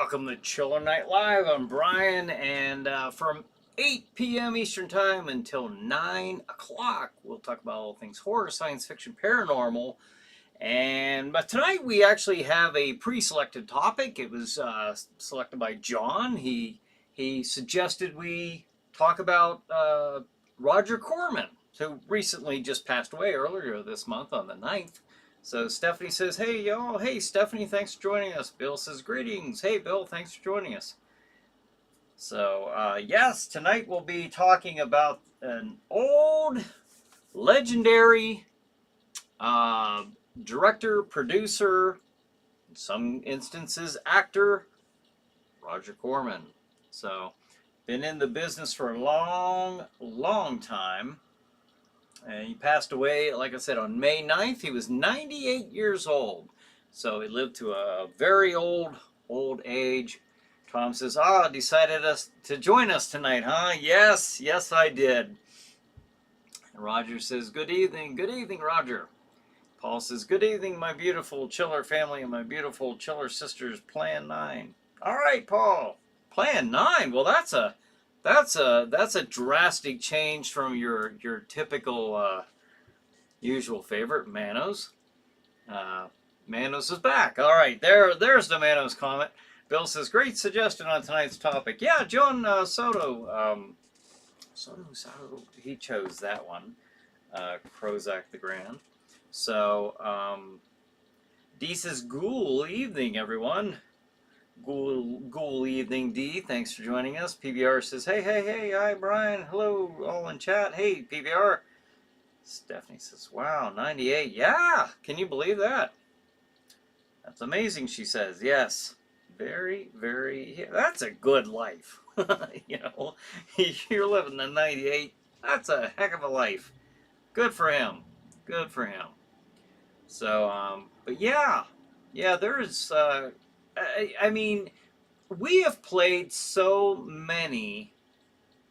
Welcome to Chiller Night Live. I'm Brian, and from 8 p.m. Eastern Time until 9 o'clock, we'll talk about all things horror, science fiction, paranormal. But tonight we actually have a pre-selected topic. It was selected by John. He suggested we talk about Roger Corman, who recently just passed away earlier this month on the 9th. So Stephanie says, hey, y'all. Hey, Stephanie, thanks for joining us. Bill says, greetings. Hey, Bill, thanks for joining us. So, yes, tonight we'll be talking about an old, legendary director, producer, in some instances, actor, Roger Corman. So, been in the business for a long, long time. And he passed away, like I said, on May 9th. He was 98 years old. So he lived to a very old age. Tom says, decided to join us tonight, huh? Yes, I did. And Roger says, good evening, Roger. Paul says, good evening, my beautiful Chiller family and my beautiful Chiller sisters, Plan 9. All right, Paul, Plan 9. Well, that's a drastic change from your typical usual favorite, Manos. Manos is back. All right, there's the Manos comment. Bill says, great suggestion on tonight's topic. Yeah, John Soto, he chose that one, Prozac the Grand. So, D says, ghoul evening, everyone. Ghoul evening, D. Thanks for joining us. PBR says, hey, hi, Brian. Hello, all in chat. Hey, PBR. Stephanie says, wow, 98. Yeah, can you believe that? That's amazing, she says. Yes, very, very, that's a good life. You know, you're living to 98. That's a heck of a life. Good for him. Good for him. So, but yeah, there's, I mean, we have played so many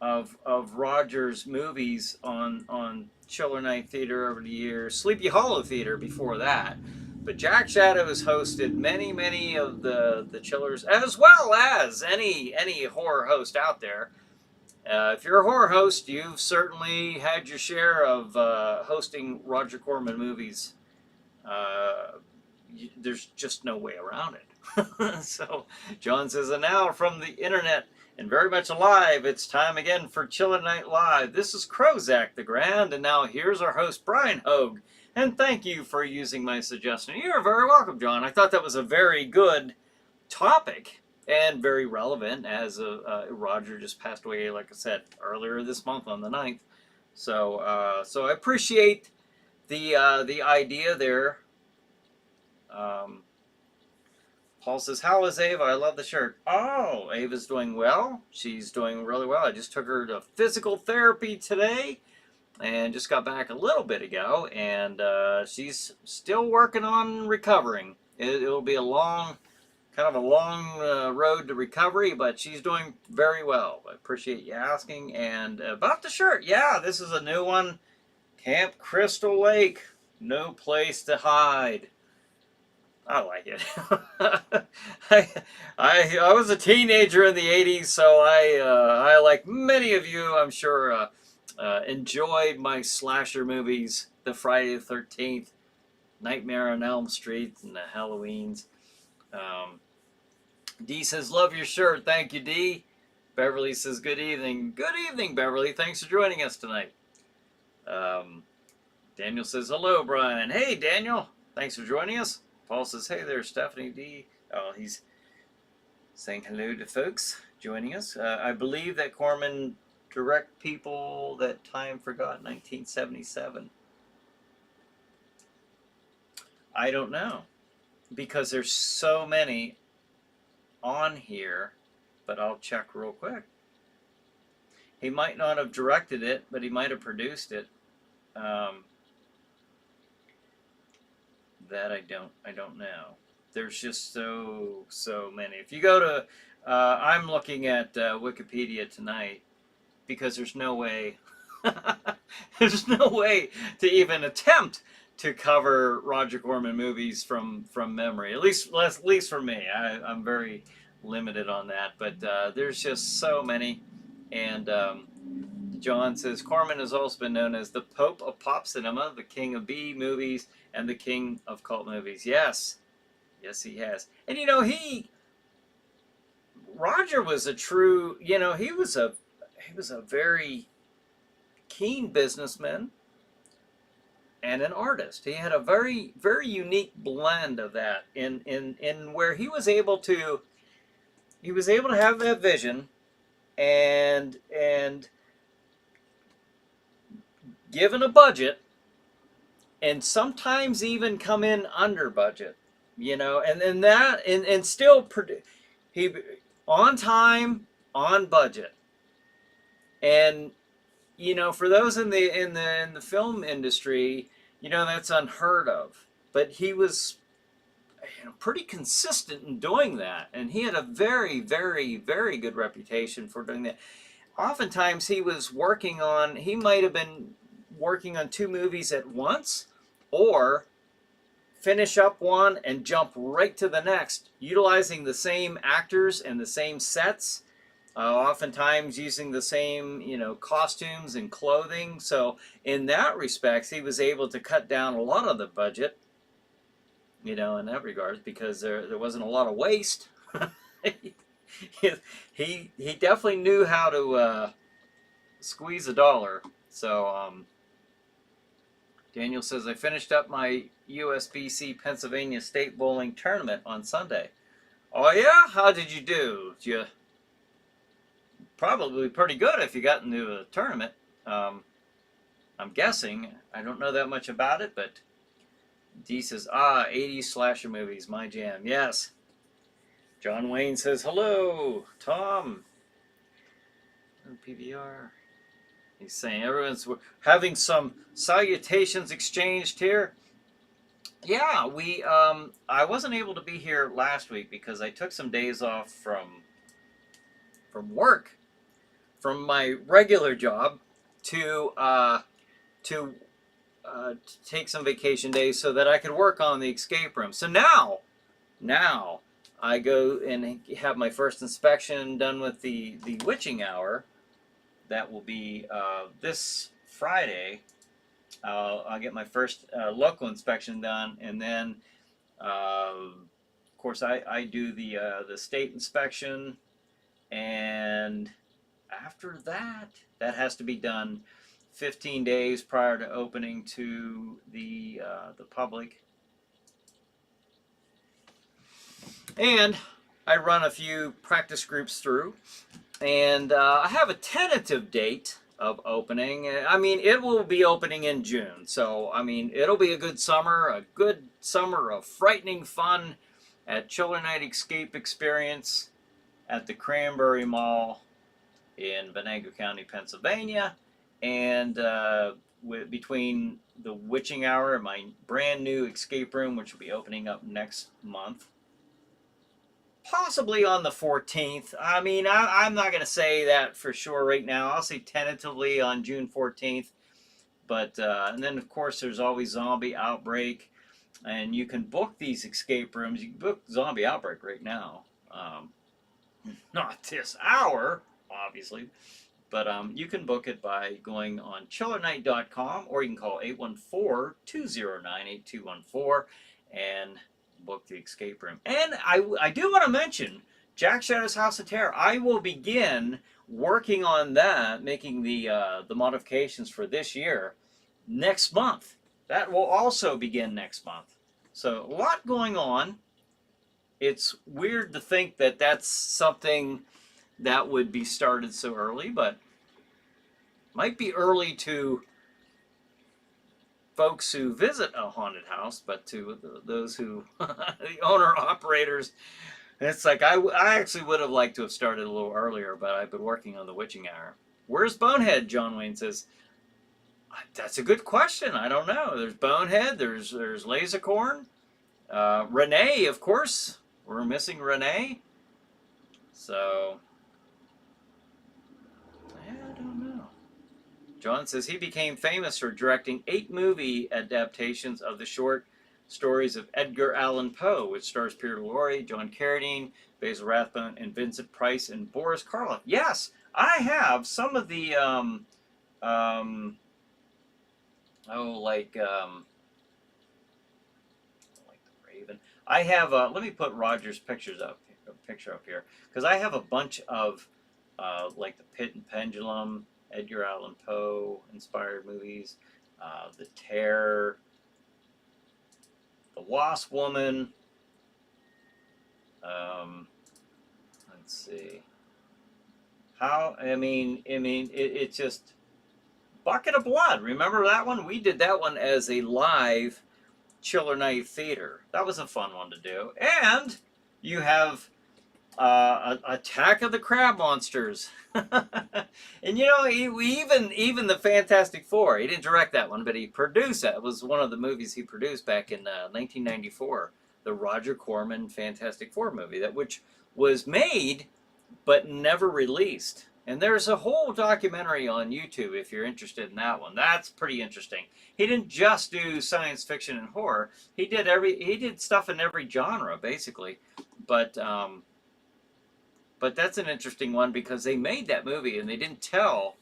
of Roger's movies on Chiller Night Theater over the years. Sleepy Hollow Theater before that. But Jack Shadow has hosted many of the Chillers, as well as any horror host out there. If you're a horror host, you've certainly had your share of hosting Roger Corman movies. There's just no way around it. So John says, and now from the internet and very much alive, it's time again for Chiller Night Live. This is Prozac the Grand, and now here's our host, Bryan Hogue. And thank you for using my suggestion. You're very welcome, John. I thought that was a very good topic and very relevant, as Roger just passed away, like I said, earlier this month on the 9th. So, so I appreciate the idea there. Paul says, how is Ava? I love the shirt. Oh, Ava's doing well. She's doing really well. I just took her to physical therapy today and just got back a little bit ago. And she's still working on recovering. It'll be a long, kind of a long road to recovery, but she's doing very well. I appreciate you asking. And about the shirt, yeah, this is a new one. Camp Crystal Lake. No place to hide. I like it. I was a teenager in the 80s, so I like many of you, I'm sure, enjoyed my slasher movies, the Friday the 13th, Nightmare on Elm Street, and the Halloweens. D says, love your shirt. Thank you, D. Beverly says, good evening. Good evening, Beverly. Thanks for joining us tonight. Daniel says, hello, Brian. Hey, Daniel. Thanks for joining us. Paul says, hey there, Stephanie D. Oh, he's saying hello to folks joining us. I believe that Corman direct people that time forgot 1977. I don't know, because there's so many on here, but I'll check real quick. He might not have directed it, but he might have produced it. That I don't know. There's just so many. If you go to, I'm looking at Wikipedia tonight, because there's no way, there's no way to even attempt to cover Roger Corman movies from memory. At least for me. I'm very limited on that, but there's just so many. And John says Corman has also been known as the Pope of pop cinema, the king of B movies, and the king of cult movies. Yes, yes, he has. And Roger was a true, he was a very keen businessman and an artist. He had a very, very unique blend of that in where he was able to have that vision and given a budget and sometimes even come in under budget, and still he on time, on budget. And for those in the film industry, that's unheard of. But he was pretty consistent in doing that, and he had a very, very, very good reputation for doing that. Oftentimes, he might have been working on two movies at once, or finish up one and jump right to the next, utilizing the same actors and the same sets. Oftentimes using the same, costumes and clothing. So in that respect, he was able to cut down a lot of the budget, in that regard, because there wasn't a lot of waste. he definitely knew how to squeeze a dollar. So Daniel says, I finished up my USBC Pennsylvania State Bowling Tournament on Sunday. Oh yeah? How did you do? Did you... Probably pretty good if you got into a tournament. I'm guessing. I don't know that much about it, but D says, 80s slasher movies, my jam. Yes. John Wayne says, hello, Tom. PVR. He's saying everyone's having some salutations exchanged here. Yeah, I wasn't able to be here last week because I took some days off from work, from my regular job, to take some vacation days so that I could work on the escape room. So now I go and have my first inspection done with the witching hour. That will be this Friday. I'll get my first local inspection done, and then of course I do the state inspection, and after that has to be done 15 days prior to opening to the public. And I run a few practice groups through, and I have a tentative date of opening. I mean, it will be opening in June, so I mean, it'll be a good summer of frightening fun at Chiller Night Escape Experience at the Cranberry Mall in Venango County, Pennsylvania. And between the witching hour and my brand new escape room, which will be opening up next month, possibly on the 14th. I mean, I'm not going to say that for sure right now. I'll say tentatively on June 14th. But and then, of course, there's always Zombie Outbreak. And you can book these escape rooms. You can book Zombie Outbreak right now. Not this hour, obviously. But you can book it by going on chillernight.com, or you can call 814-209-8214 and book the escape room. And I do want to mention Jack Shadow's House of Terror. I will begin working on that, making the modifications for this year next month. That will also begin next month. So a lot going on. It's weird to think that that's something that would be started so early, but might be early to folks who visit a haunted house, but to those who, the owner-operators, it's like I actually would have liked to have started a little earlier, but I've been working on the witching hour. Where's Bonehead? John Wayne says. That's a good question. I don't know. There's Bonehead. There's Lasercorn. Renee, of course. We're missing Renee. So, I don't know. John says he became famous for directing 8 movie adaptations of the short stories of Edgar Allan Poe, which stars Peter Lorre, John Carradine, Basil Rathbone, and Vincent Price, and Boris Karloff. Yes, I have some of the, um, oh, like the Raven. I have, let me put Roger's picture up here, because I have a bunch of, like the Pit and Pendulum, Edgar Allan Poe inspired movies, The Terror, The Wasp Woman. Let's see. It's just Bucket of Blood. Remember that one? We did that one as a live Chiller Night Theater. That was a fun one to do. And you have Attack of the Crab Monsters. And you know, even the Fantastic Four. He didn't direct that one, but he produced it. It was one of the movies he produced back in 1994. The Roger Corman Fantastic Four movie, which was made but never released. And there's a whole documentary on YouTube if you're interested in that one. That's pretty interesting. He didn't just do science fiction and horror. He did stuff in every genre basically. But that's an interesting one because they made that movie and they didn't tell,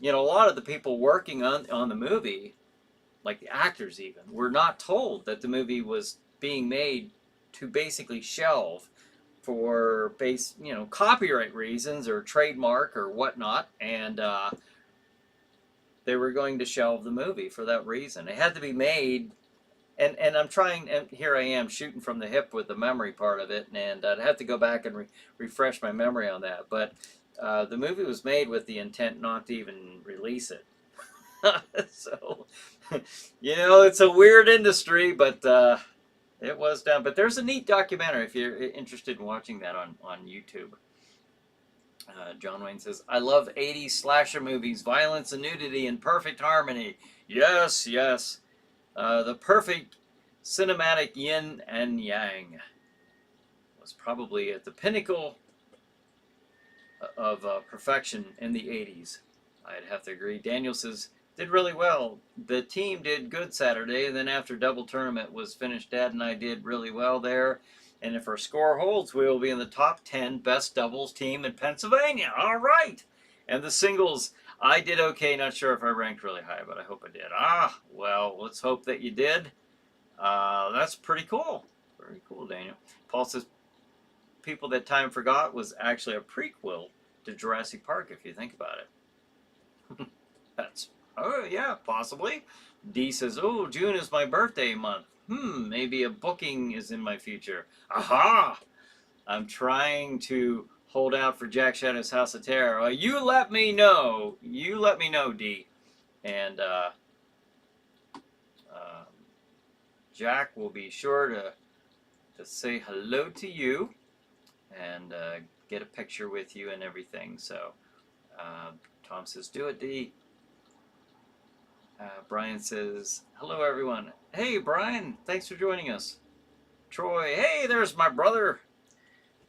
you know, a lot of the people working on the movie, like the actors even, were not told that the movie was being made to basically shelve for copyright reasons or trademark or whatnot, and they were going to shelve the movie for that reason. It had to be made, and I'm trying, and here I am shooting from the hip with the memory part of it, and I'd have to go back and refresh my memory on that. But the movie was made with the intent not to even release it. So, you know, it's a weird industry, but it was done. But there's a neat documentary if you're interested in watching that on YouTube. John Wayne says, I love 80s slasher movies, violence and nudity in perfect harmony. Yes, yes. The perfect cinematic yin and yang was probably at the pinnacle of perfection in the 80s. I'd have to agree. Daniel says, did really well. The team did good Saturday, and then after double tournament was finished, Dad and I did really well there. And if our score holds, we will be in the top 10 best doubles team in Pennsylvania. All right. And the singles, I did okay. Not sure if I ranked really high, but I hope I did. Well, let's hope that you did. That's pretty cool. Very cool, Daniel. Paul says, People That Time Forgot was actually a prequel to Jurassic Park, if you think about it. Oh, yeah, possibly. D says, oh, June is my birthday month. Maybe a booking is in my future. Aha! I'm trying to hold out for Jack Shadow's House of Terror. You let me know. You let me know, D. And Jack will be sure to say hello to you and get a picture with you and everything. So Tom says, do it, D. Brian says, hello, everyone. Hey, Brian, thanks for joining us. Troy, hey, there's my brother.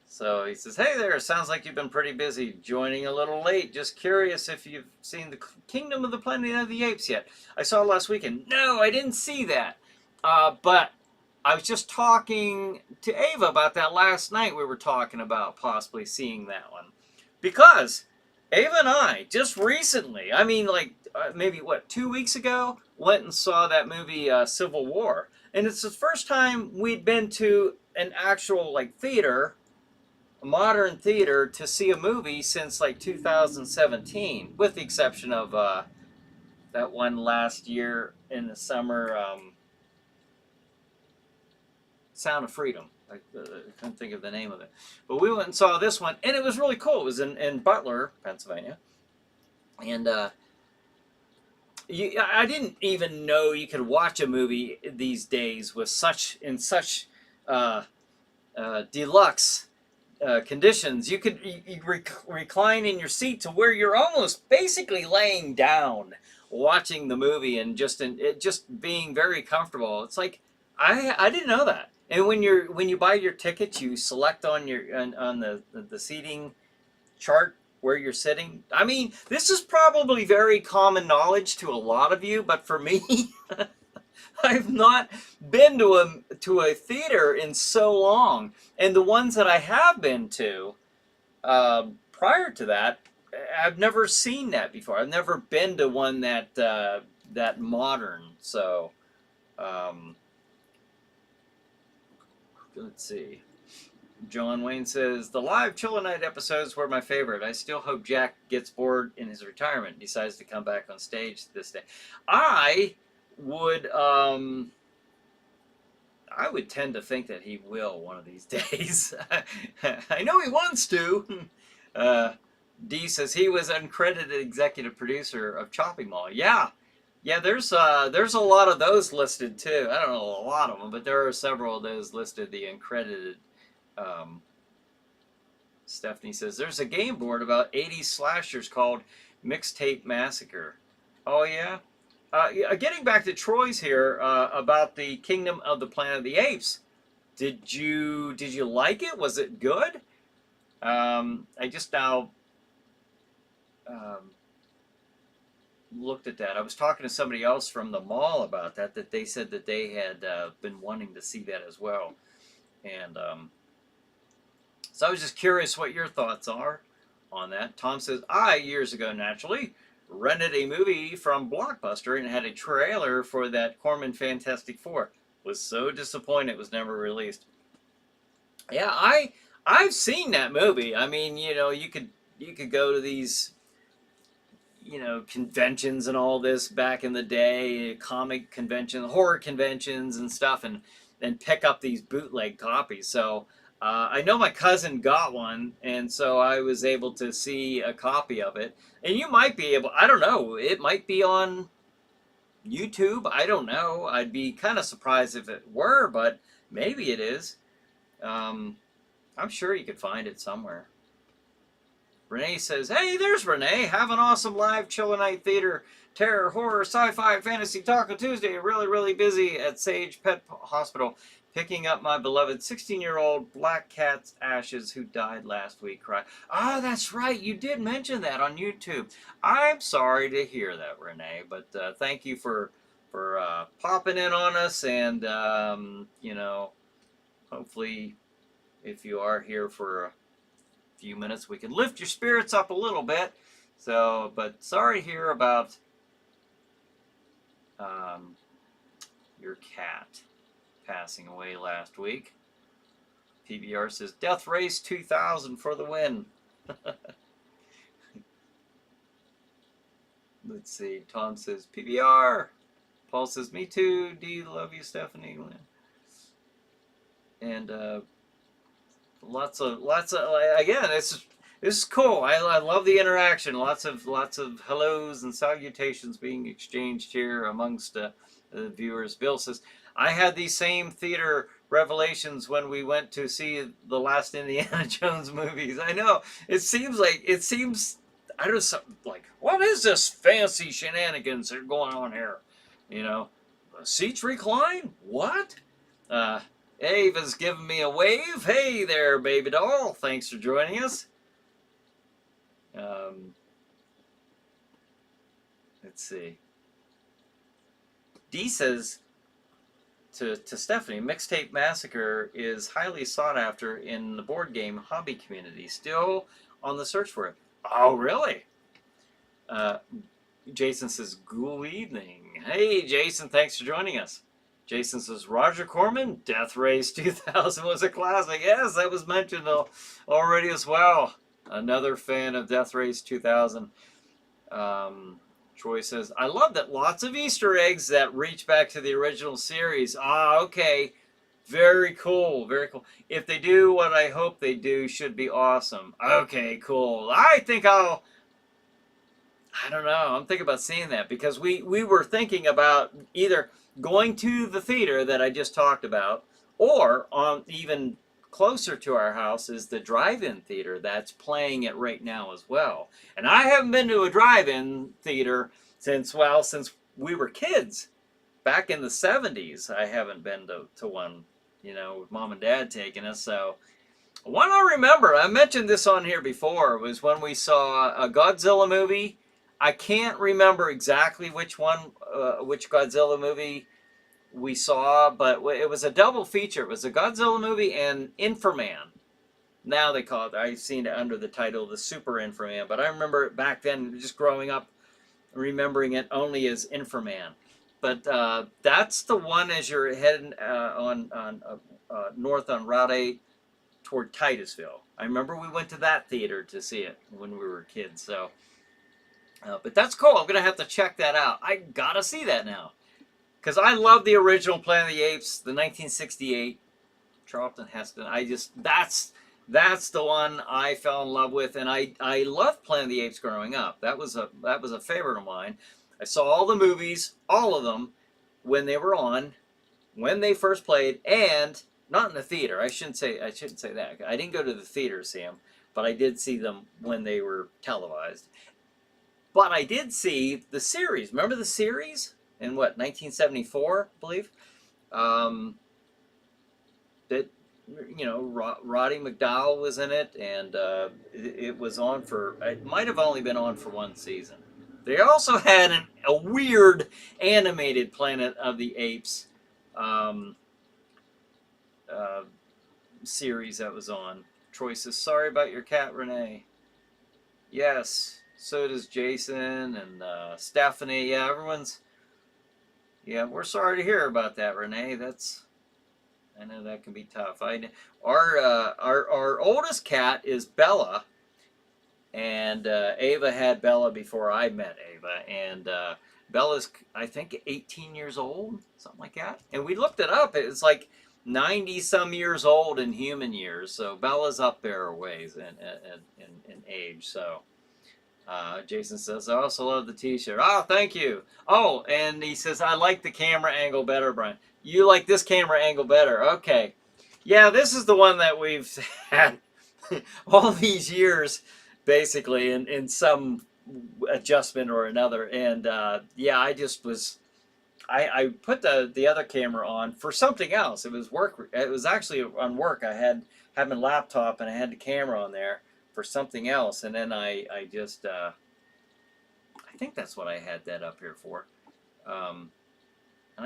So he says, hey there, sounds like you've been pretty busy. Joining a little late. Just curious if you've seen the Kingdom of the Planet of the Apes yet. I saw it last weekend. No, I didn't see that. But I was just talking to Ava about that last night. We were talking about possibly seeing that one. Because Ava and I, just recently, I mean, like, maybe, 2 weeks ago, went and saw that movie Civil War. And it's the first time we'd been to an actual, like, theater, a modern theater, to see a movie since, like, 2017. With the exception of that one last year in the summer, Sound of Freedom. I couldn't think of the name of it. But we went and saw this one, and it was really cool. It was in Butler, Pennsylvania. And I didn't even know you could watch a movie these days with such deluxe conditions. You could recline in your seat to where you're almost basically laying down watching the movie and just being very comfortable. It's like I didn't know that. And when you buy your tickets, you select on the seating chart where you're sitting. I mean, this is probably very common knowledge to a lot of you, but for me, I've not been to a theater in so long, and the ones that I have been to prior to that, I've never seen that before. I've never been to one that modern. So let's see. John Wayne says, the live Chiller Night episodes were my favorite. I still hope Jack gets bored in his retirement and decides to come back on stage this day. I would tend to think that he will one of these days. I know he wants to. D says he was uncredited executive producer of Chopping Mall. Yeah. Yeah, there's a lot of those listed too. I don't know a lot of them, but there are several of those listed, the uncredited. Stephanie says, there's a game board about 80s slashers called Mixtape Massacre. Oh, yeah? Getting back to Troy's here about the Kingdom of the Planet of the Apes. Did you like it? Was it good? I just now looked at that. I was talking to somebody else from the mall about that they said that they had been wanting to see that as well. And so I was just curious what your thoughts are on that. Tom says, I, years ago, naturally, rented a movie from Blockbuster and had a trailer for that Corman Fantastic Four. Was so disappointed it was never released. Yeah, I've seen that movie. I mean, you could go to these, conventions and all this back in the day, comic conventions, horror conventions and stuff, and pick up these bootleg copies. So I know my cousin got one, and so I was able to see a copy of it. And you might be able, I don't know, it might be on YouTube. I don't know. I'd be kind of surprised if it were, but maybe it is. I'm sure you could find it somewhere. Renee says, hey, there's Renee. Have an awesome live Chiller Night Theater, terror, horror, sci-fi, fantasy, Taco Tuesday. Really, really busy at Sage Pet Hospital. Picking up my beloved 16-year-old black cat's ashes who died last week. Cry. Ah, that's right. You did mention that on YouTube. I'm sorry to hear that, Renee, but thank you for popping in on us. And, hopefully if you are here for a few minutes, we can lift your spirits up a little bit. So, but sorry to hear about your cat passing away last week. PBR says, Death Race 2000 for the win. Let's see. Tom says, PBR. Paul says, me too. D, love you, Stephanie. And lots of again, this is cool. I love the interaction. Lots of hellos and salutations being exchanged here amongst the viewers. Bill says, I had these same theater revelations when we went to see the last Indiana Jones movies. I know. It seems, I don't know, like, what is this fancy shenanigans that are going on here? Seats recline? What? Ava's giving me a wave. Hey there, baby doll. Thanks for joining us. Let's see. D says to Stephanie, Mixtape Massacre is highly sought after in the board game hobby community. Still on the search for it. Oh, really? Jason says, good evening. Hey, Jason, thanks for joining us. Jason says, Roger Corman, Death Race 2000 was a classic. Yes, that was mentioned already as well. Another fan of Death Race 2000. Troy says, I love that lots of Easter eggs that reach back to the original series. Ah, okay. Very cool. Very cool. If they do what I hope they do, should be awesome. Okay, cool. I think I don't know. I'm thinking about seeing that because we were thinking about either going to the theater that I just talked about, or on even closer to our house is the drive-in theater that's playing it right now as well. And I haven't been to a drive-in theater since we were kids. Back in the 70s, I haven't been to one, with mom and dad taking us. So one I remember, I mentioned this on here before, was when we saw a Godzilla movie. I can't remember exactly which Godzilla movie we saw, but it was a double feature. It was a Godzilla movie and Inframan. Now they call it, I've seen it under the title The Super Inframan, but I remember it back then, just growing up, remembering it only as Inframan. But that's the one as you're heading on north on Route 8 toward Titusville. I remember we went to that theater to see it when we were kids. So, but that's cool. I'm gonna have to check that out. I gotta see that now because I love the original Planet of the Apes, the 1968 Charlton Heston. That's the one I fell in love with, and I loved Planet of the Apes growing up. That was a favorite of mine. I saw all the movies, all of them, when they were on, when they first played, and not in the theater. I shouldn't say that. I didn't go to the theater to see them, but I did see them when they were televised. But I did see the series. Remember the series in what 1974, I believe. That Roddy McDowall was in it, and it was on for. It might have only been on for one season. They also had a weird animated Planet of the Apes series that was on. Troy says, sorry about your cat, Renee. Yes, so does Jason and Stephanie. Yeah, everyone's... Yeah, we're sorry to hear about that, Renee. I know that can be tough. Our oldest cat is Bella. And Ava had Bella before I met Ava. And Bella's, I think, 18 years old, something like that. And we looked it up. It's like 90-some years old in human years. So Bella's up there a ways in age. So Jason says, I also love the t-shirt. Oh, thank you. Oh, and he says, I like the camera angle better, Brian. You like this camera angle better. Okay. Yeah, this is the one that we've had all these years, basically, in some adjustment or another. And yeah, I just was... I put the other camera on for something else. It was work. It was actually on work. I had my laptop and I had the camera on there for something else. And then I just... I think that's what I had that up here for. And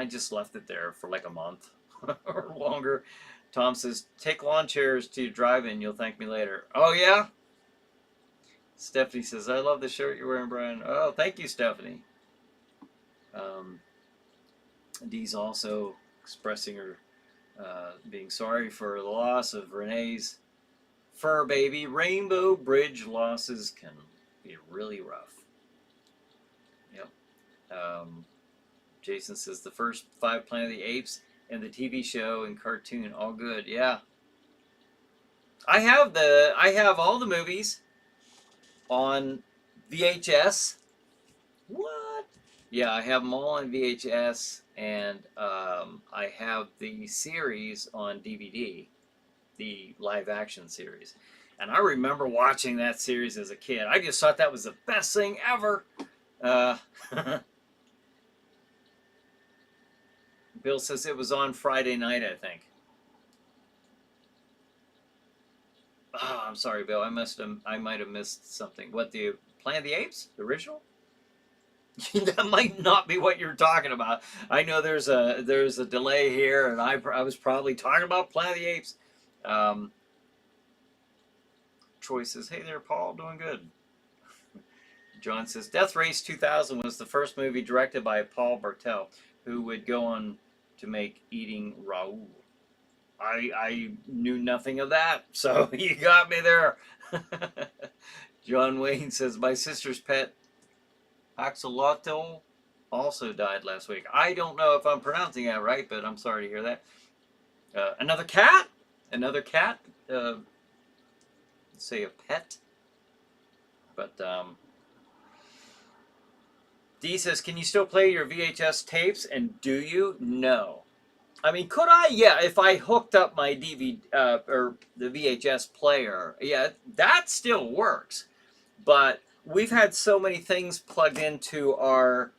I just left it there for like a month or longer. Tom says, take lawn chairs to drive in. You'll thank me later. Oh, yeah? Stephanie says, I love the shirt you're wearing, Brian. Oh, thank you, Stephanie. Dee's also expressing her being sorry for the loss of Renee's fur baby. Rainbow Bridge losses can be really rough. Yep. Jason says, the first 5 Planet of the Apes and the TV show and cartoon, all good. Yeah. I have all the movies on VHS. What? Yeah, I have them all on VHS, and I have the series on DVD, the live action series. And I remember watching that series as a kid. I just thought that was the best thing ever. Bill says it was on Friday night, I think. Oh, I'm sorry, Bill. I might have missed something. What, the Planet of the Apes? The original? That might not be what you're talking about. I know there's a delay here, and I was probably talking about Planet of the Apes. Troy says, hey there, Paul. Doing good. John says, Death Race 2000 was the first movie directed by Paul Bartel, who would go on to make Eating Raoul. I knew nothing of that, so you got me there. John Wayne says, my sister's pet, Axolotl, also died last week. I don't know if I'm pronouncing that right, but I'm sorry to hear that. Another cat? Another cat? Say a pet? But, Dee says, can you still play your VHS tapes? And do you? No. I mean, could I? Yeah, if I hooked up my DVD or the VHS player, yeah, that still works. But we've had so many things plugged into our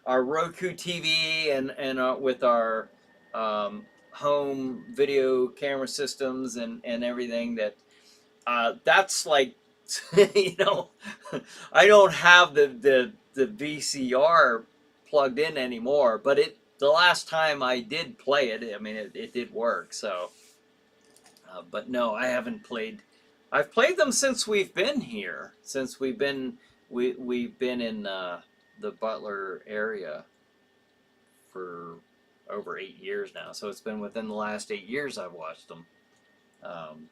Roku TV and with our home video camera systems and everything that that's like, you know, I don't have the VCR plugged in anymore, but the last time I did play it, I mean, it did work. So, but no, I haven't played. I've played them since we've been here. Since we've been in the Butler area for over 8 years now. So it's been within the last 8 years I've watched them. Um,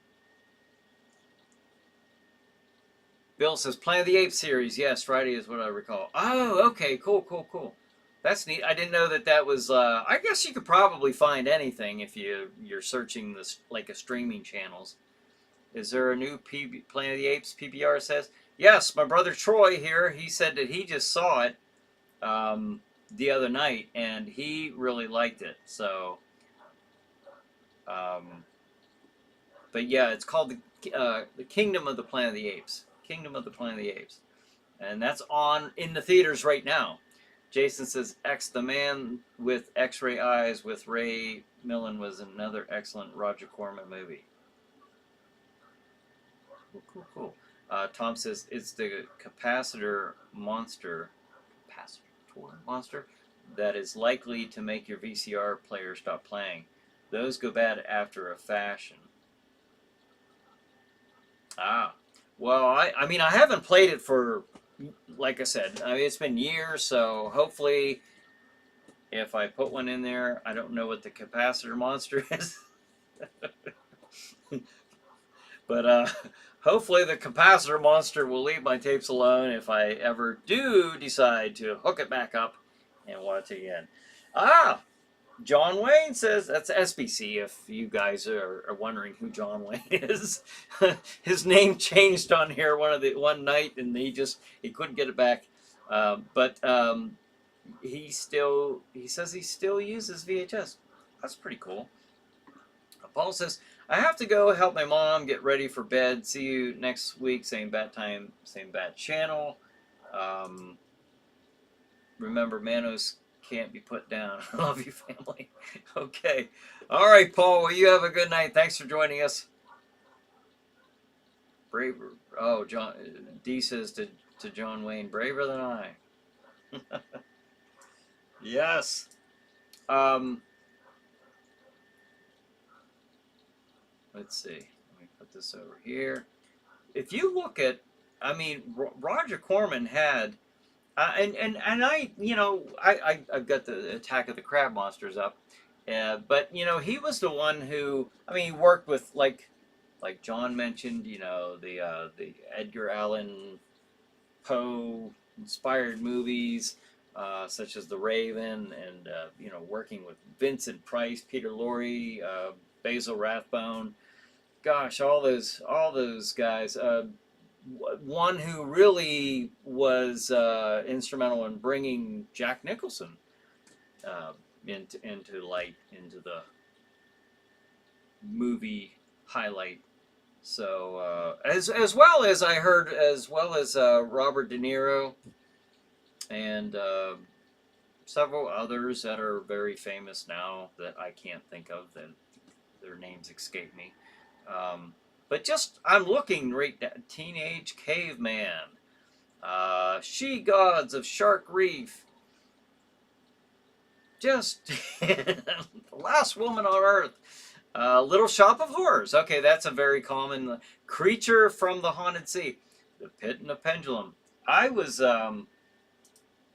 Bill says Planet of the Apes series. Yes, Friday is what I recall. Oh, okay, cool. That's neat. I didn't know that was. I guess you could probably find anything if you're searching this like a streaming channels. Is there a new Planet of the Apes? PBR says yes. My brother Troy here. He said that he just saw it the other night and he really liked it. So, but yeah, it's called the Kingdom of the Planet of the Apes. Kingdom of the Planet of the Apes, and that's on in the theaters right now. Jason says, X, the man with X-ray eyes with Ray Milland was another excellent Roger Corman movie. Cool. Tom says, it's the capacitor monster that is likely to make your VCR player stop playing. Those go bad after a fashion. Well, I mean, I haven't played it for, like I said, I mean, it's been years, so hopefully if I put one in there, I don't know what the capacitor monster is. But hopefully the capacitor monster will leave my tapes alone if I ever do decide to hook it back up and watch it again. John Wayne says, that's SBC if you guys are wondering who John Wayne is. His name changed on here one night and he couldn't get it back. But he says he still uses VHS. That's pretty cool. Paul says, I have to go help my mom get ready for bed. See you next week. Same bat time, same bat channel. Remember, Manos can't be put down. I love you, family. Okay. All right, Paul. Well, you have a good night. Thanks for joining us. Braver. Oh, John D says to John Wayne, braver than I. Yes. Let's see. Let me put this over here. If you look at, I mean, Roger Corman had. And I, I've got the Attack of the Crab Monsters up, but he was the one who, I mean, he worked with like John mentioned, the Edgar Allan Poe inspired movies, such as The Raven, and working with Vincent Price, Peter Lorre, Basil Rathbone, gosh, all those guys. One who really was instrumental in bringing Jack Nicholson into the movie highlight. So as well as I heard, as well as Robert De Niro and several others that are very famous now that I can't think of, that their names escape me. But just, I'm looking right at Teenage Caveman, She Gods of Shark Reef, just The Last Woman on Earth, Little Shop of Horrors. Okay, that's a very common. Creature from the Haunted Sea, The Pit and the Pendulum. I was,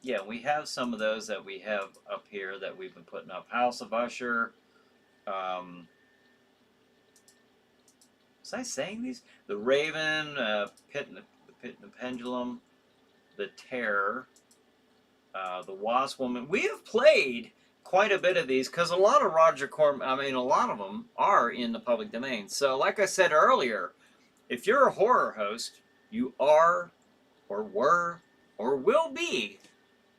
yeah, we have some of those that we have up here that we've been putting up. House of Usher. Was I saying these? The Raven, the Pit and the Pendulum, The Terror, The Wasp Woman. We have played quite a bit of these because a lot of Roger Corman, I mean, a lot of them are in the public domain. So, like I said earlier, if you're a horror host, you are, or were, or will be,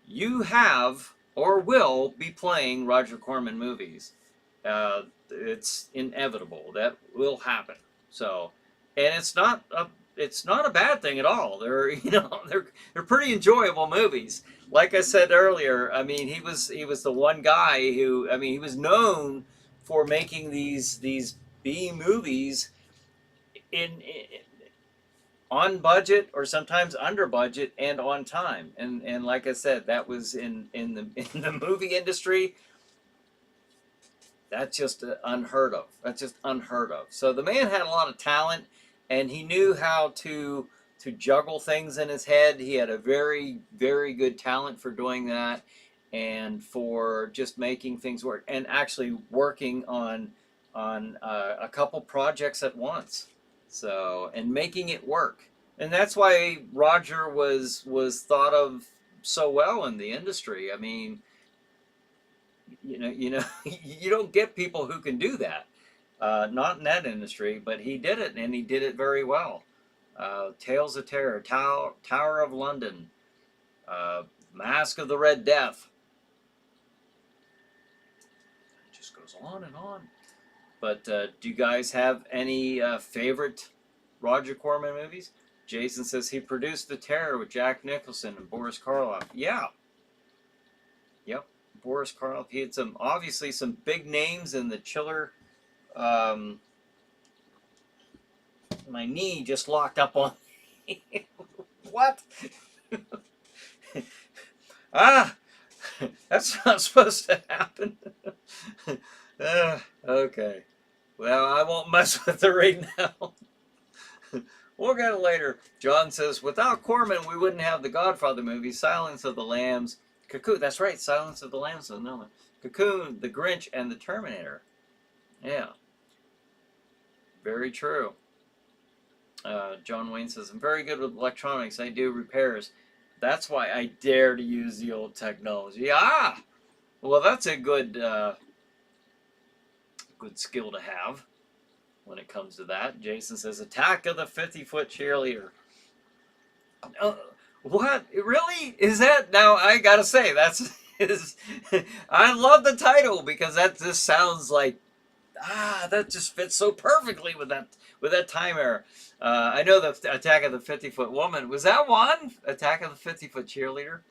you have or will be playing Roger Corman movies. It's inevitable. That will happen. So, and it's not a bad thing at all. They're they're pretty enjoyable movies. Like I said earlier, I mean, he was the one guy who, I mean, he was known for making these B movies on budget or sometimes under budget and on time. And like I said, that was in the movie industry. That's just unheard of. That's just unheard of. So the man had a lot of talent, and he knew how to juggle things in his head. He had a very, very good talent for doing that, and for just making things work, and actually working on a couple projects at once. So, and making it work, and that's why Roger was thought of so well in the industry. I mean, you don't get people who can do that. Not in that industry, but he did it, and he did it very well. Tales of Terror, Tower of London, Mask of the Red Death. It just goes on and on. But do you guys have any favorite Roger Corman movies? Jason says he produced The Terror with Jack Nicholson and Boris Karloff. Yeah. Yep. Boris Karloff. He had obviously some big names in the chiller. My knee just locked up on me. What? That's not supposed to happen. Okay. Well, I won't mess with it right now. We'll get it later. John says, without Corman, we wouldn't have the Godfather movies, Silence of the Lambs, Cocoon. That's right, Silence of the Lambs. No, Cocoon, The Grinch, and The Terminator. Yeah. Very true. John Wayne says, I'm very good with electronics. I do repairs. That's why I dare to use the old technology. Well, that's a good good skill to have when it comes to that. Jason says, Attack of the 50-foot cheerleader. What? Really? Is that? Now, I gotta say, I love the title, because that just sounds like, that just fits so perfectly with that time era. I know the Attack of the 50-foot woman. Was that one? Attack of the 50-foot cheerleader?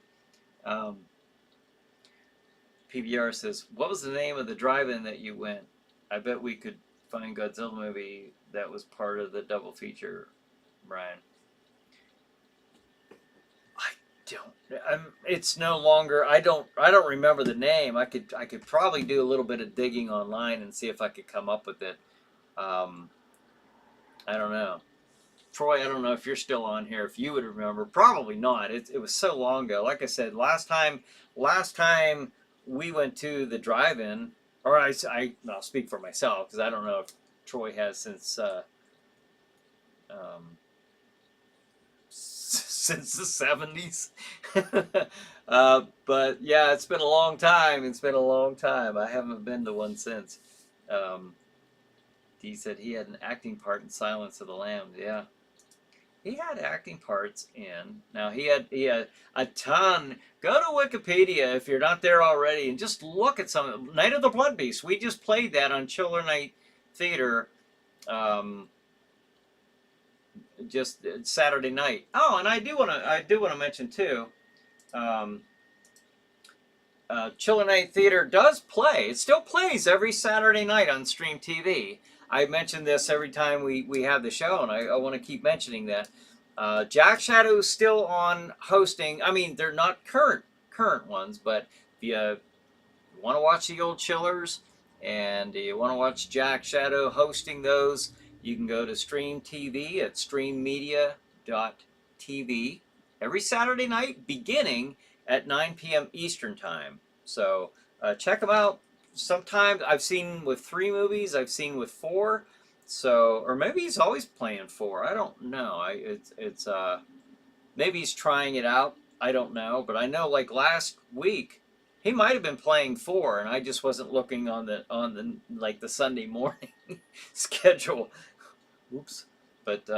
PBR says, what was the name of the drive-in that you went? I bet we could find Godzilla movie that was part of the double feature, Brian. It's no longer. I don't remember the name. I could probably do a little bit of digging online and see if I could come up with it. I don't know. Troy, I don't know if you're still on here. If you would remember, probably not. It was so long ago. Like I said, last time we went to the drive-in, or I'll speak for myself, because I don't know if Troy has since the 70s. But yeah, it's been a long time. I haven't been to one since. Dee said he had an acting part in Silence of the Lambs. Yeah, he had acting parts in. Now he had a ton. Go to Wikipedia if you're not there already, and just look at some. Night of the Blood Beast. We just played that on Chiller Night Theater. Just Saturday night. Oh, and I do want to mention too. Chiller Night Theater does play. It still plays every Saturday night on Stream TV. I mention this every time we have the show, and I want to keep mentioning that. Jack Shadow is still on hosting. I mean, they're not current ones, but if you want to watch the old Chillers and you want to watch Jack Shadow hosting those, you can go to Stream TV at streammedia.tv every Saturday night, beginning at 9 p.m. Eastern Time. So check them out. Sometimes I've seen with 3 movies, I've seen with 4. So, or maybe he's always playing 4. I don't know. It's maybe he's trying it out. I don't know. But I know, like last week, he might have been playing 4, and I just wasn't looking on the like the Sunday morning schedule. Oops. But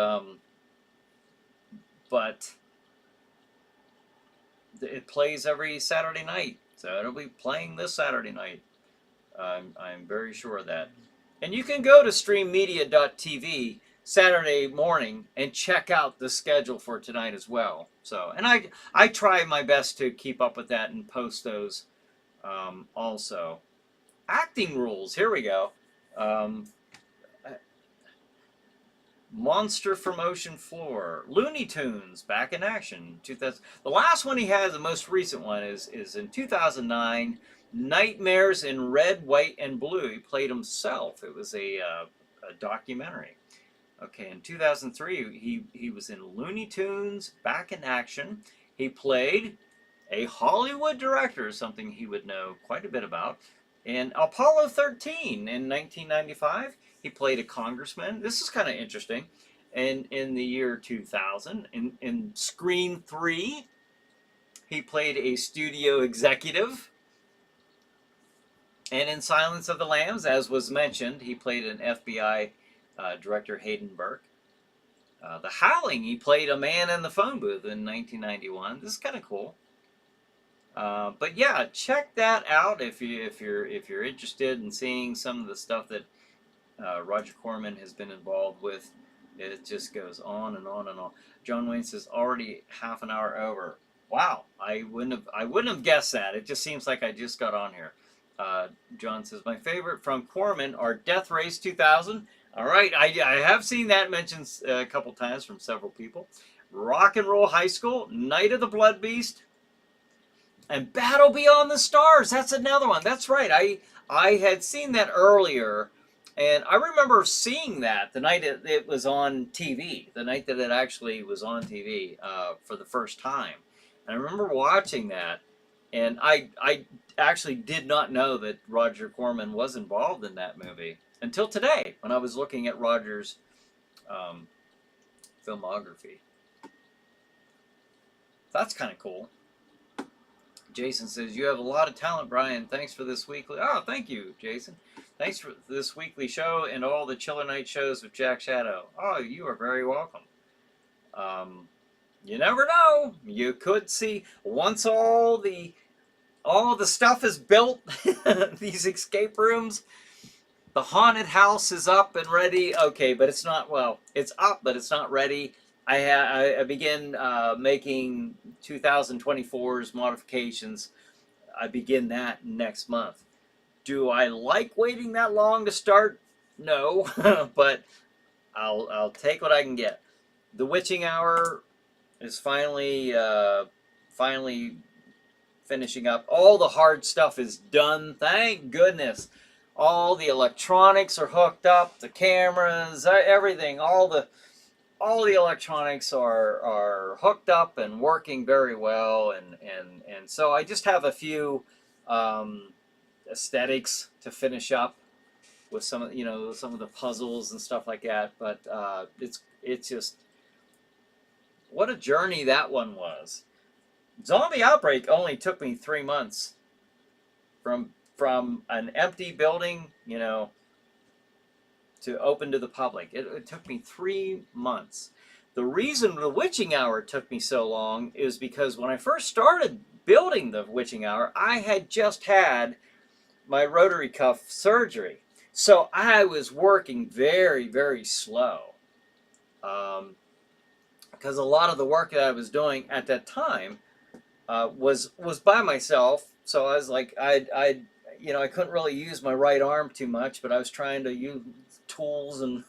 it plays every Saturday night, so it'll be playing this Saturday night. I'm very sure of that. And you can go to streammedia.tv Saturday morning and check out the schedule for tonight as well. So, and I try my best to keep up with that and post those also. Acting rules. Here we go. Monster from Ocean Floor. Looney Tunes, back in action. 2000. The last one he has, the most recent one, is in 2009. Nightmares in Red, White, and Blue. He played himself. It was a documentary. Okay, in 2003, he was in Looney Tunes, Back in Action. He played a Hollywood director, something he would know quite a bit about. In Apollo 13 in 1995, he played a congressman. This is kind of interesting. And in the year 2000, in Scream 3, he played a studio executive. And in Silence of the Lambs, as was mentioned, he played an FBI director, Hayden Burke. The Howling, he played a man in the phone booth in 1991. This is kind of cool. But yeah, check that out if you're interested in seeing some of the stuff that Roger Corman has been involved with. It just goes on and on and on. John Wayne says already half an hour over. Wow, I wouldn't have guessed that. It just seems like I just got on here. John says my favorite from Corman are Death Race 2000. All right, I have seen that mentioned a couple times from several people. Rock and Roll High School, Night of the Blood Beast, and Battle Beyond the Stars. That's another one. That's right. I had seen that earlier, and I remember seeing that the night it was on TV, the night that it actually was on TV for the first time. And I remember watching that, and I actually did not know that Roger Corman was involved in that movie until today when I was looking at Roger's filmography. That's kind of cool. Jason says, you have a lot of talent, Brian. Thanks for this weekly... Oh, thank you, Jason. Thanks for this weekly show and all the Chiller Night shows with Jack Shadow. Oh, you are very welcome. You never know. You could see once all the stuff is built, these escape rooms, the haunted house is up and ready. Okay, but it's not, well, it's up, but it's not ready. I begin making 2024's modifications. I begin that next month. Do I like waiting that long to start? No, but I'll take what I can get. The Witching Hour is finally finishing up. All the hard stuff is done. Thank goodness. All the electronics are hooked up. The cameras, everything, all the electronics are hooked up and working very well, and so I just have a few aesthetics to finish up with some of the puzzles and stuff like that. But it's just what a journey that one was. Zombie Outbreak only took me 3 months from an empty building, to open to the public. It took me 3 months. The reason the Witching Hour took me so long is because when I first started building the Witching Hour, I had just had my rotary cuff surgery. So I was working very, very slow. Because a lot of the work that I was doing at that time was by myself. So I was like, I couldn't really use my right arm too much, but I was trying to use tools and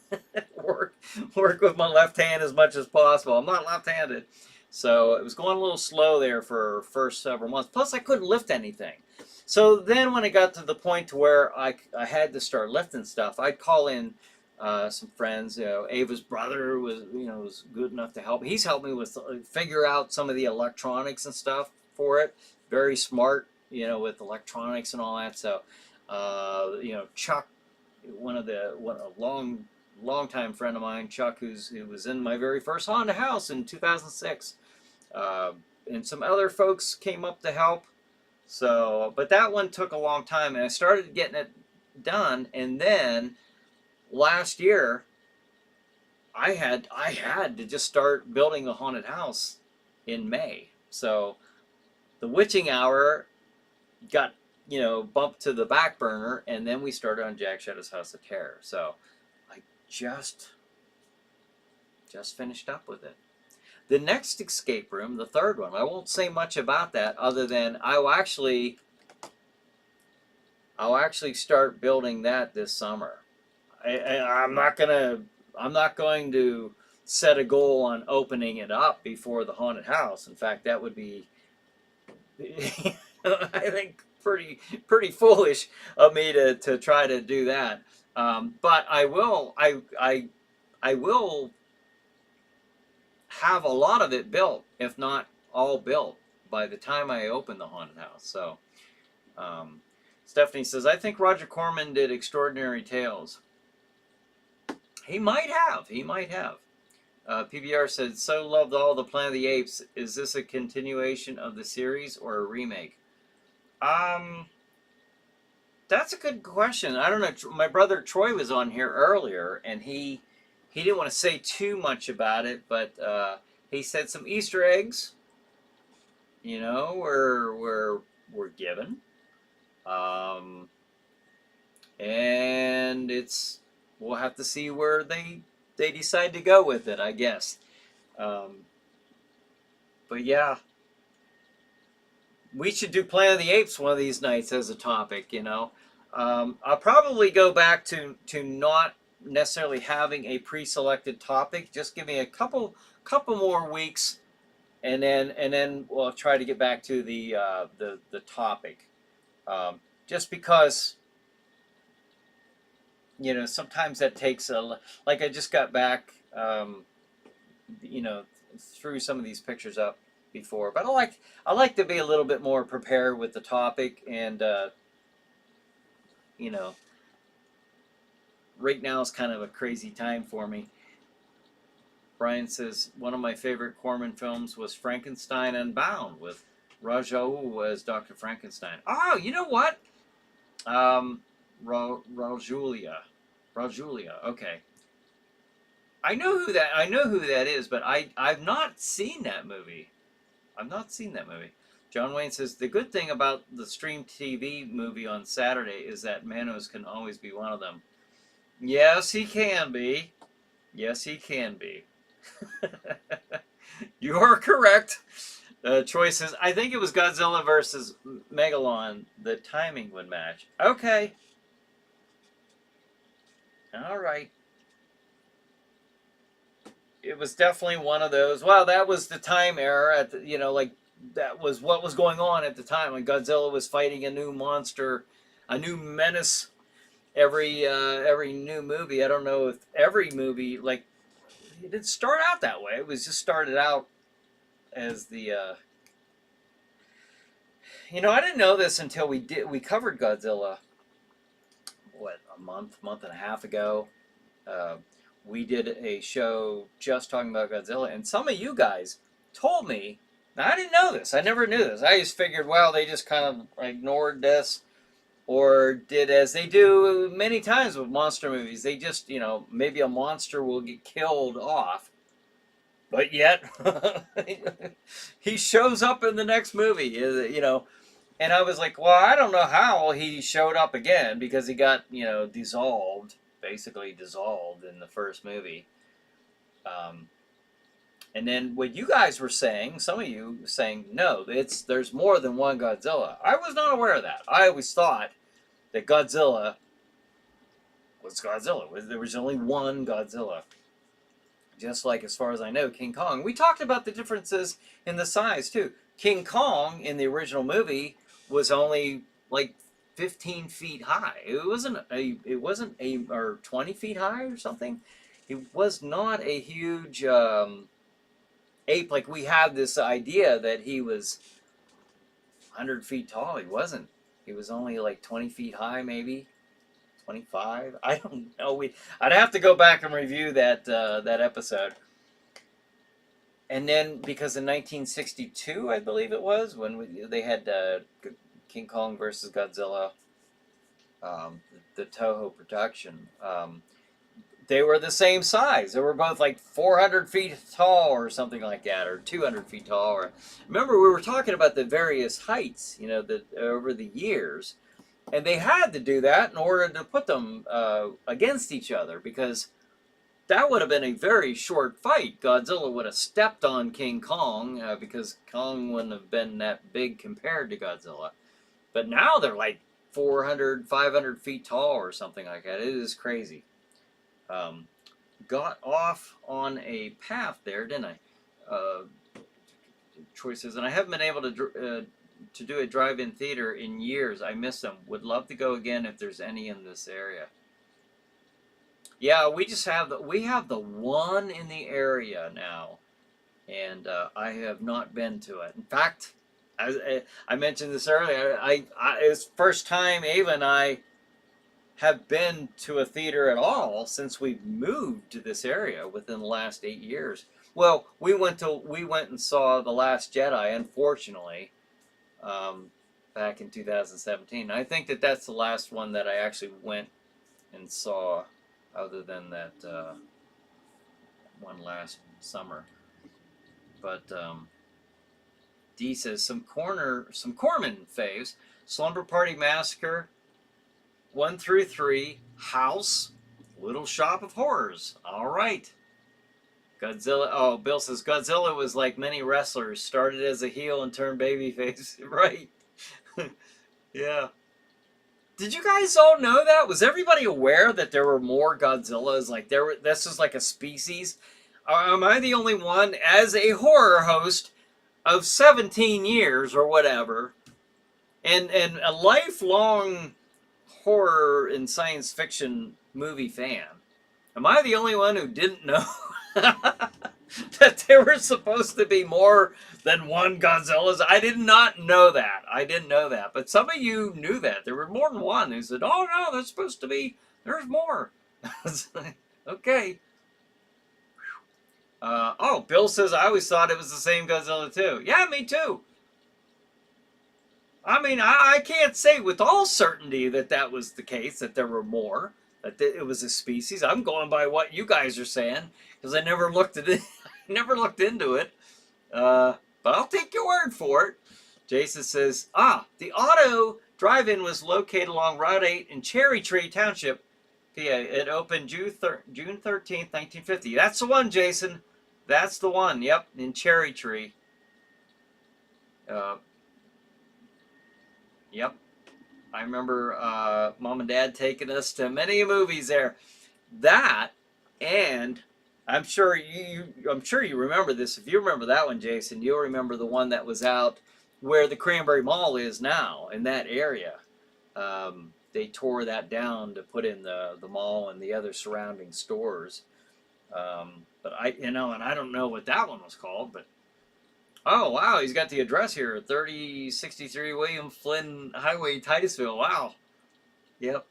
work with my left hand as much as possible. I'm not left-handed, so it was going a little slow there for first several months. Plus, I couldn't lift anything. So then, when it got to the point to where I had to start lifting stuff, I'd call in some friends. Ava's brother was good enough to help. He's helped me with figure out some of the electronics and stuff for it. Very smart, with electronics and all that. So, Chuck, a long-time friend of mine, Chuck, who was in my very first haunted house in 2006, and some other folks came up to help. So, but that one took a long time, and I started getting it done, and then last year I had to just start building a haunted house in May. So the Witching Hour got bumped to the back burner, and then we started on Jack Shadow's House of Terror. So I just finished up with it. The next escape room, the third one, I won't say much about that other than I'll actually start building that this summer. I'm not going to set a goal on opening it up before the haunted house. In fact, that would be I think pretty foolish of me to try to do that. But I will have a lot of it built, if not all built, by the time I open the haunted house. So Stephanie says, I think Roger Corman did Extraordinary Tales. He might have. He might have. PBR said, so loved all the Planet of the Apes. Is this a continuation of the series or a remake? That's a good question. I don't know. My brother Troy was on here earlier, and he didn't want to say too much about it, but he said some Easter eggs, you know, were given, and we'll have to see where they decide to go with it, I guess. But yeah, we should do Planet of the Apes one of these nights as a topic, you know. I'll probably go back to not necessarily having a pre-selected topic. Just give me a couple more weeks, and then we'll try to get back to the topic. Just because, you know, sometimes that takes like I just got back, you know, threw some of these pictures up before, but I like to be a little bit more prepared with the topic, and you know, right now is kind of a crazy time for me. Brian says one of my favorite Corman films was Frankenstein Unbound with Raj Hogue as Dr. Frankenstein. Oh, you know what? Rajulia. Okay. I know who that is, but I've not seen that movie. John Wayne says, the good thing about the stream TV movie on Saturday is that Manos can always be one of them. Yes, he can be. Yes, he can be. You are correct. Troy says, I think it was Godzilla versus Megalon. The timing would match. Okay. All right. It was definitely one of those. Well, that was the time era. At the, you know, like that was what was going on at the time when Godzilla was fighting a new monster, a new menace. Every new movie. I don't know if every movie, like, it didn't start out that way. It was just started out as the. You know, I didn't know this until we covered Godzilla. What, a month and a half ago. We did a show just talking about Godzilla, and some of you guys told me, now I didn't know this, I never knew this, I just figured, well, they just kind of ignored this, or did as they do many times with monster movies, they just, you know, maybe a monster will get killed off, but yet, he shows up in the next movie, you know, and I was like, well, I don't know how he showed up again, because he got, you know, basically dissolved in the first movie. And then what you guys were saying, some of you saying, no, there's more than one Godzilla. I was not aware of that. I always thought that Godzilla was Godzilla. There was only one Godzilla. Just like, as far as I know, King Kong. We talked about the differences in the size, too. King Kong, in the original movie, was only, like, 15 feet high. It wasn't or 20 feet high or something. He was not a huge ape. Like, we have this idea that he was 100 feet tall. He wasn't. He was only like 20 feet high, maybe 25. I don't know. I'd have to go back and review that episode. And then, because in 1962, I believe it was, when they had King Kong versus Godzilla, the Toho production, they were the same size. They were both like 400 feet tall or something like that, or 200 feet tall. Or, remember, we were talking about the various heights, you know, over the years, and they had to do that in order to put them against each other, because that would have been a very short fight. Godzilla would have stepped on King Kong, because Kong wouldn't have been that big compared to Godzilla. But now they're like 400, 500 feet tall or something like that. It is crazy. Got off on a path there, didn't I? Troy says, and I haven't been able to to do a drive-in theater in years. I miss them. Would love to go again if there's any in this area. Yeah, we have the one in the area now, and I have not been to it. In fact, I mentioned this earlier. It's the first time Ava and I have been to a theater at all since we moved to this area within the last 8 years. Well, we went and saw The Last Jedi, unfortunately, back in 2017. I think that's the last one that I actually went and saw, other than that one last summer. But Dee says some CORMAN faves: Slumber Party Massacre 1 through 3, House, Little Shop of Horrors. All right. Godzilla. Oh, Bill says Godzilla was like many wrestlers, started as a heel and turned babyface. Right. Yeah. Did you guys all know that? Was everybody aware that there were more Godzillas? Like this is like a species. Am I the only one, as a horror host of 17 years or whatever, and a lifelong horror and science fiction movie fan? Am I the only one who didn't know that there were supposed to be more than one Godzilla? I did not know that. I didn't know that. But some of you knew that. There were more than one who said, oh no, there's supposed to be, there's more. Okay. Oh, Bill says, I always thought it was the same Godzilla too. Yeah, me too. I mean, I can't say with all certainty that was the case, that there were more, that it was a species. I'm going by what you guys are saying, because I never looked at it. Never looked into it. But I'll take your word for it. Jason says, the auto drive-in was located along Route 8 in Cherry Tree Township, PA. It opened June 13th, 1950. That's the one, Jason. That's the one. Yep, in Cherry Tree. Yep. I remember Mom and Dad taking us to many movies there. That, and I'm sure you remember this. If you remember that one, Jason, you'll remember the one that was out where the Cranberry Mall is now, in that area. They tore that down to put in the mall and the other surrounding stores. But I don't know what that one was called, but oh wow, he's got the address here, 3063 William Flynn Highway, Titusville. Wow. Yep.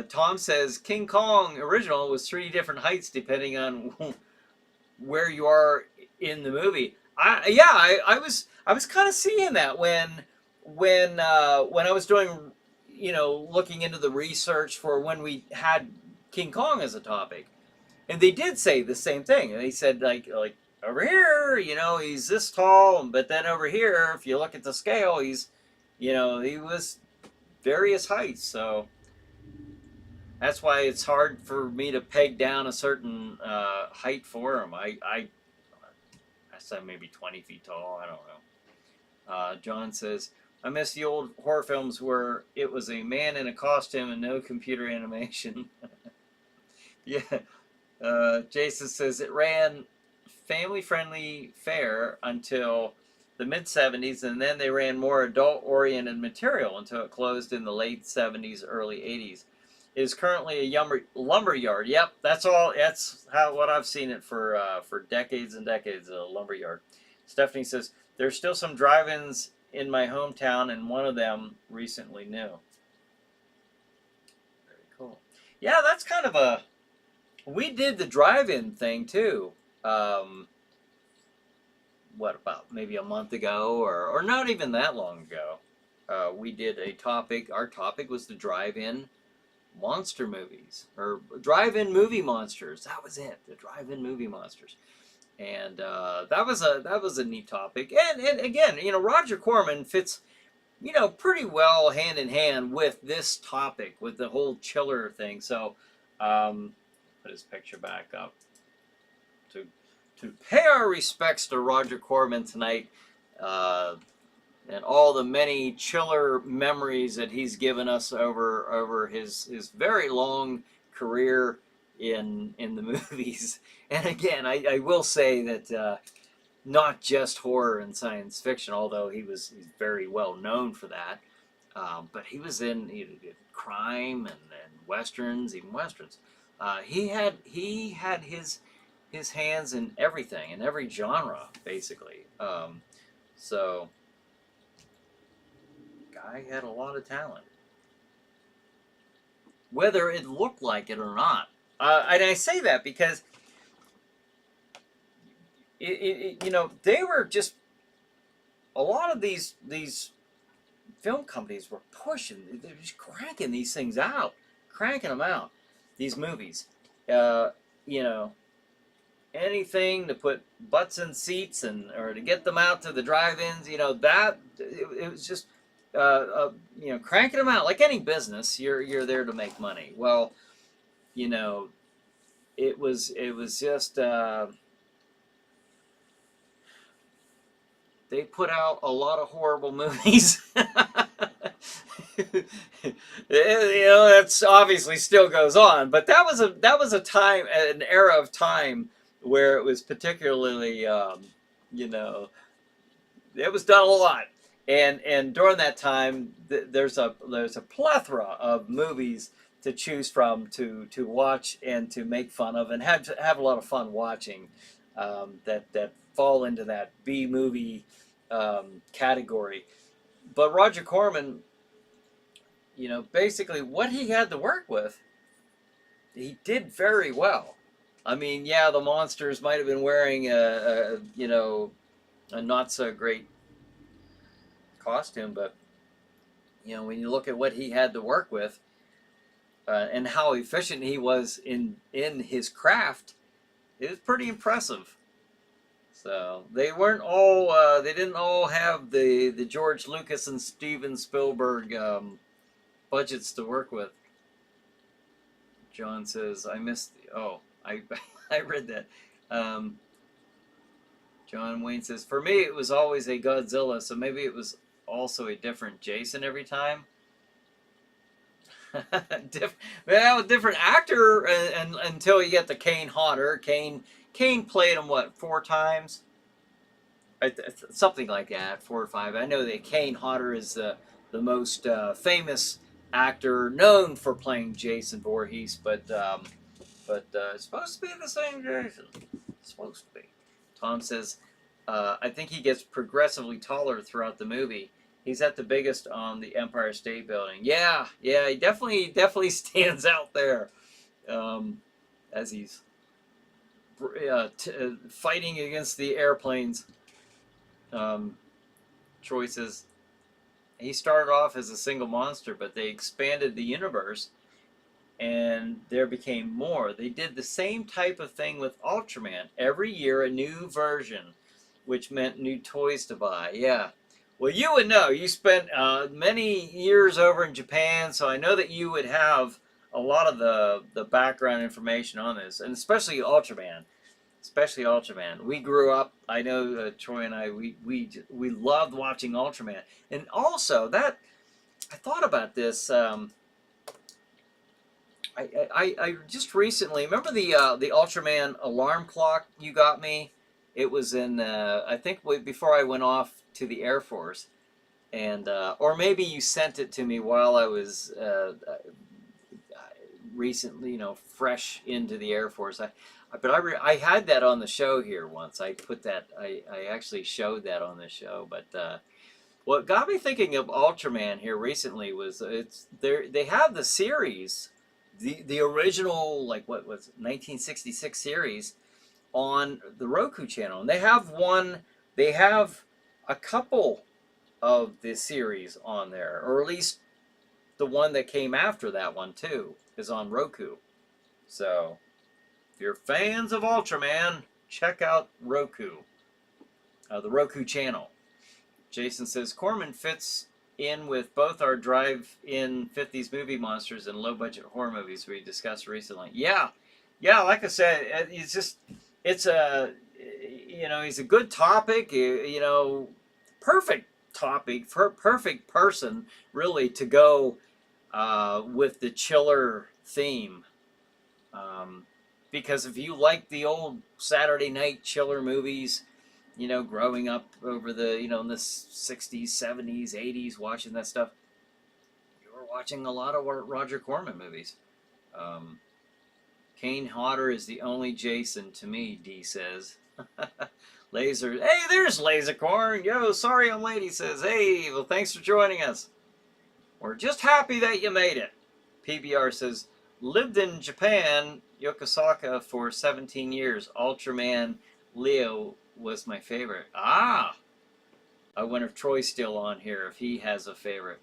Tom says King Kong original was 3 different heights depending on where you are in the movie. I was kind of seeing that when I was doing, looking into the research for when we had King Kong as a topic, and they did say the same thing. And they said like over here, he's this tall, but then over here, if you look at the scale, he's, he was various heights. So that's why it's hard for me to peg down a certain height for him. I said maybe 20 feet tall. I don't know. John says, I miss the old horror films where it was a man in a costume and no computer animation. Yeah. Jason says it ran family-friendly fare until the mid-70s, and then they ran more adult-oriented material until it closed in the late 70s, early 80s. It is currently a lumber yard. Yep, that's all. That's what I've seen it for decades and decades. A lumber yard. Stephanie says there's still some drive-ins in my hometown, and one of them recently new. Very cool. Yeah, that's kind of a. We did the drive-in thing too. What, about maybe a month ago, or not even that long ago. We did a topic. Our topic was the drive-in monster movies, or drive-in movie monsters. That was it. The drive-in movie monsters, and that was a neat topic. And again, Roger Corman fits, pretty well hand in hand with this topic, with the whole chiller thing. So, put his picture back up to pay our respects to Roger Corman tonight, and all the many chiller memories that he's given us over his very long career in the movies. And again, I will say that not just horror and science fiction, although he's very well known for that. But he did crime and westerns, even westerns. He had his hands in everything, in every genre, basically. So, guy had a lot of talent, whether it looked like it or not. And I say that because they were just a lot of these film companies were pushing, they're just cranking these things out, cranking them out, these movies. Uh, you know, anything to put butts in seats or to get them out to the drive-ins. It was just cranking them out like any business. You're there to make money. Well, it was just they put out a lot of horrible movies. That's obviously still goes on, but that was a time, an era of time where it was particularly, it was done a lot, and during that time, there's a plethora of movies to choose from, to watch and to make fun of, and have a lot of fun watching, that fall into that B movie category. But Roger Corman, basically what he had to work with, he did very well. I mean, yeah, the monsters might have been wearing a not so great costume, but when you look at what he had to work with, and how efficient he was in his craft, it was pretty impressive. So they weren't all they didn't all have the George Lucas and Steven Spielberg budgets to work with. John says, I missed I I read that. John Wayne says, for me it was always a Godzilla, so maybe it was also a different Jason every time. Different actor, and until you get the Kane Hodder. Kane played him, what, 4 times? Something like that, 4 or 5. I know that Kane Hodder is the most famous actor known for playing Jason Voorhees, but it's supposed to be the same Jason. It's supposed to be. Tom says, I think he gets progressively taller throughout the movie. He's at the biggest on the Empire State Building. Yeah, he definitely stands out there, as he's fighting against the airplanes. Troy says, he started off as a single monster, but they expanded the universe, and there became more. They did the same type of thing with Ultraman. Every year, a new version, which meant new toys to buy. Yeah. Well, you would know. You spent many years over in Japan, so I know that you would have a lot of the background information on this, and especially Ultraman. We grew up. I know Troy and I. We loved watching Ultraman, and also that I thought about this. I just recently remember the Ultraman alarm clock you got me. It was in I think before I went off to the Air Force, and or maybe you sent it to me while I was recently, fresh into the Air Force. I had that on the show here once. I put that. I actually showed that on the show. But what got me thinking of Ultraman here recently was they have the series, the original, like, what was it, 1966 series on the Roku channel, and they have a couple of the series on there, or at least the one that came after that one too is on Roku. So if you're fans of Ultraman, check out Roku, the Roku channel. Jason says, Corman fits in with both our drive-in 50s movie monsters and low-budget horror movies we discussed recently. Yeah, like I said, he's a good topic, perfect topic, perfect person, really, to go with the chiller theme. Because if you like the old Saturday night chiller movies, you know, growing up over the, you know, in the 60s, 70s, 80s, watching that stuff, you were watching a lot of Roger Corman movies. Um, Kane Hodder is the only Jason to me, D says. Laser, hey, there's Lasercorn. Yo, sorry I'm late, he says. Hey, well, thanks for joining us. We're just happy that you made it. PBR says, lived in Japan, Yokosuka, for 17 years. Ultraman Leo was my favorite. Ah! I wonder if Troy's still on here, if he has a favorite.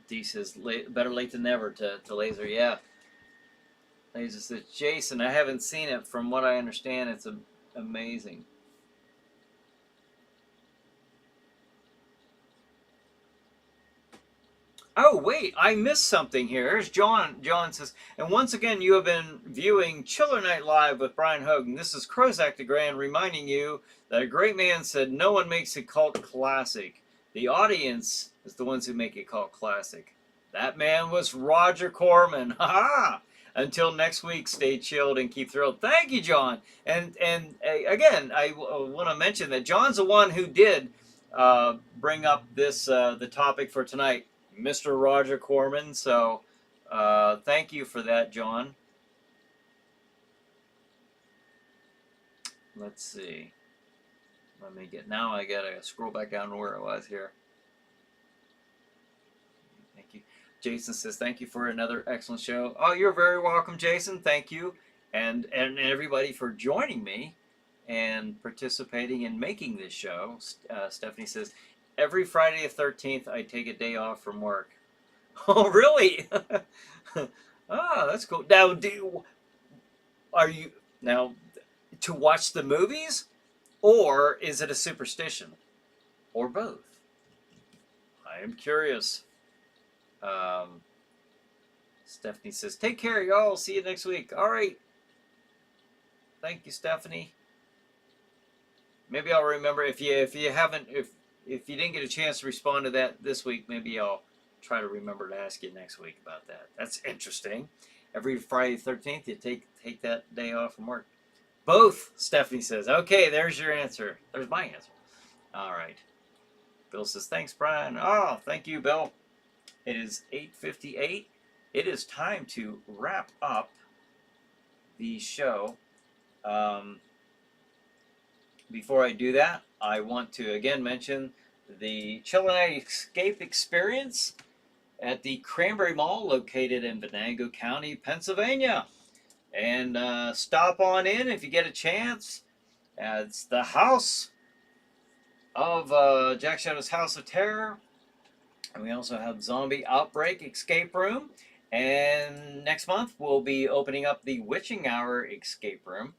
D says, better late than never to Laser. Yeah. Laser says, Jason, I haven't seen it. From what I understand, it's amazing. Oh, wait, I missed something here. Here's John. John says, and once again, you have been viewing Chiller Night Live with Bryan Hogue. And this is Crozak the Grand reminding you that a great man said, no one makes a cult classic. The audience is the ones who make a cult classic. That man was Roger Corman. Ha ha! Until next week, stay chilled and keep thrilled. Thank you, John. And again, I want to mention that John's the one who did bring up this the topic for tonight, Mr. Roger Corman. So thank you for that, John. Let's see. Let me get, now I gotta scroll back down to where I was here. Thank you. Jason says, thank you for another excellent show. Oh, you're very welcome, Jason. Thank you. And everybody for joining me and participating in making this show. Stephanie says, every Friday the 13th, I take a day off from work. Oh, really? Ah, that's cool. Now, are you, now, to watch the movies? Or is it a superstition? Or both? I am curious. Stephanie says, take care, y'all. See you next week. All right. Thank you, Stephanie. Maybe I'll remember if you haven't, if you didn't get a chance to respond to that this week, maybe I'll try to remember to ask you next week about that. That's interesting. Every Friday the 13th, you take that day off from work. Both, Stephanie says. Okay, there's your answer. There's my answer. All right. Bill says, thanks, Brian. Oh, thank you, Bill. It is 8:58. It is time to wrap up the show. Before I do that, I want to again mention the Chiller Night Escape Experience at the Cranberry Mall located in Venango County, Pennsylvania. And stop on in if you get a chance. It's the house of Jack Shadow's House of Terror. And we also have Zombie Outbreak Escape Room. And next month we'll be opening up the Witching Hour Escape Room.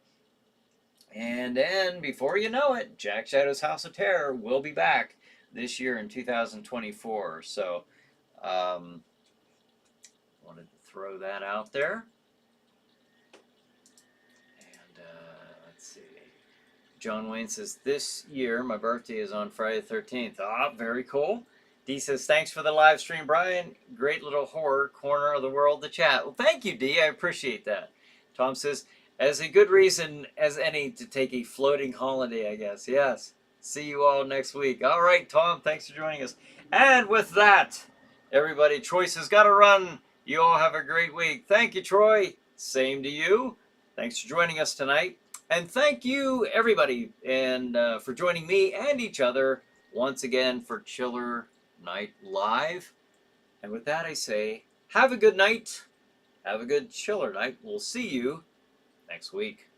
And then, before you know it, Jack Shadow's House of Terror will be back this year in 2024. So, wanted to throw that out there. Let's see. John Wayne says, this year my birthday is on Friday the 13th. Ah, very cool. D says, thanks for the live stream, Brian. Great little horror corner of the world to chat. Well, thank you, D. I appreciate that. Tom says, as a good reason as any to take a floating holiday, I guess. Yes. See you all next week. All right, Tom, thanks for joining us. And with that, everybody, Troy has got to run. You all have a great week. Thank you, Troy. Same to you. Thanks for joining us tonight. And thank you, everybody, and for joining me and each other once again for Chiller Night Live. And with that, I say, have a good night. Have a good Chiller night. We'll see you next week.